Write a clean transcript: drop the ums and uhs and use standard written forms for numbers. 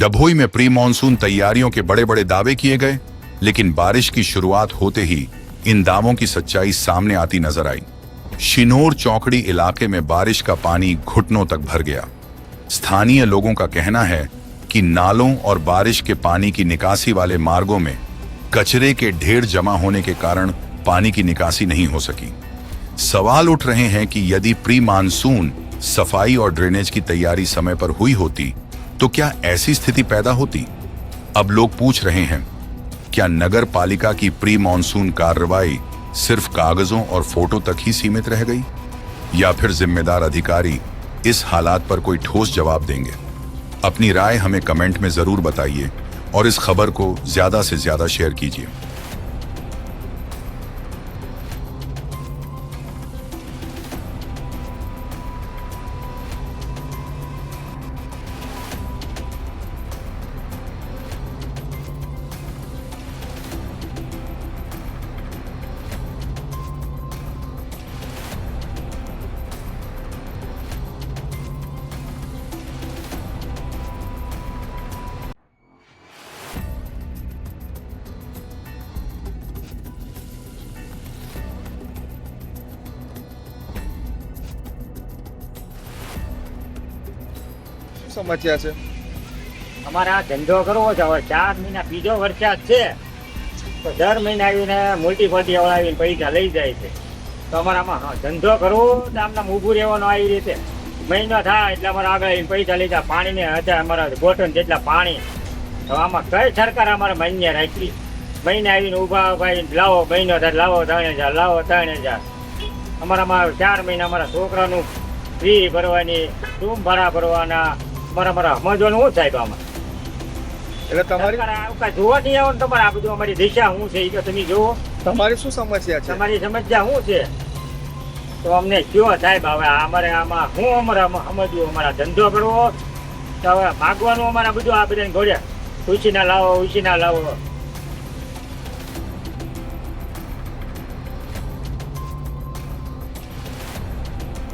डभोई में pre monsoon तैयारियों के बड़े बड़े दावे किए गए, लेकिन बारिश की शुरुआत होते ही इन दावों की सच्चाई सामने आती नजर आई। शिनोर चौकड़ी इलाके में बारिश का पानी घुटनों तक भर गया। स्थानीय लोगों का कहना है कि नालों और बारिश के पानी की निकासी वाले मार्गों में कचरे के ढेर जमा होने के कारण पानी की निकासी नहीं हो सकी। सवाल उठ रहे हैं कि यदि प्री मानसून सफाई और ड्रेनेज की तैयारी समय पर हुई होती तो क्या ऐसी स्थिति पैदा होती। अब लोग पूछ रहे हैं, क्या नगर पालिका की प्री मॉनसून कार्रवाई सिर्फ कागजों और फोटो तक ही सीमित रह गई, या फिर जिम्मेदार अधिकारी इस हालात पर कोई ठोस जवाब देंगे। अपनी राय हमें कमेंट में जरूर बताइए और इस खबर को ज्यादा से ज्यादा शेयर कीजिए। સમસ્યા છે અમારે આ ધંધો કરવો છે, હવે 4 મહિના બીજો વરસાદ છે તો દર મહિને આવીને મ્યુનિસિપાલિટી વાળા આવીને પૈસા લઈ જાય છે, તો અમારામાં ધંધો કરવો તો આમનામ ઊભું રહેવાનું આવી રીતે મહિનો થાય એટલે અમારે આગળ આવીને પૈસા લઈ જાય। પાણીને હતા અમારા ગોઠણ જેટલા પાણી, તો આમાં કઈ સરકાર અમારે માન્ય રાખી? મહિને આવીને ઊભા ભાઈ લાવો, મહિનો થાય લાવો 3000, લાવો 3000। અમારામાં 4 મહિના અમારા છોકરાનું ફી ભરવાની, રૂમ ભાડા ભરવાના, અમારા સમજવાનું શું સાહેબ? આમાં એટલે તમારી કાંઈ જોવા નહીં આવો ને તમારે આ બધું અમારી દિશા શું છે એ તો તમે જુઓ। તમારી શું સમસ્યા છે? તમારી સમસ્યા શું છે તો અમને કયો સાહેબ। હવે અમારે આમાં શું અમારે સમજવું? અમારા ધંધો કરવો તો હવે માગવાનું અમારા બધું આ બધાને ઘોડ્યા, ઉછીના લાવો, ઉછીના લાવો।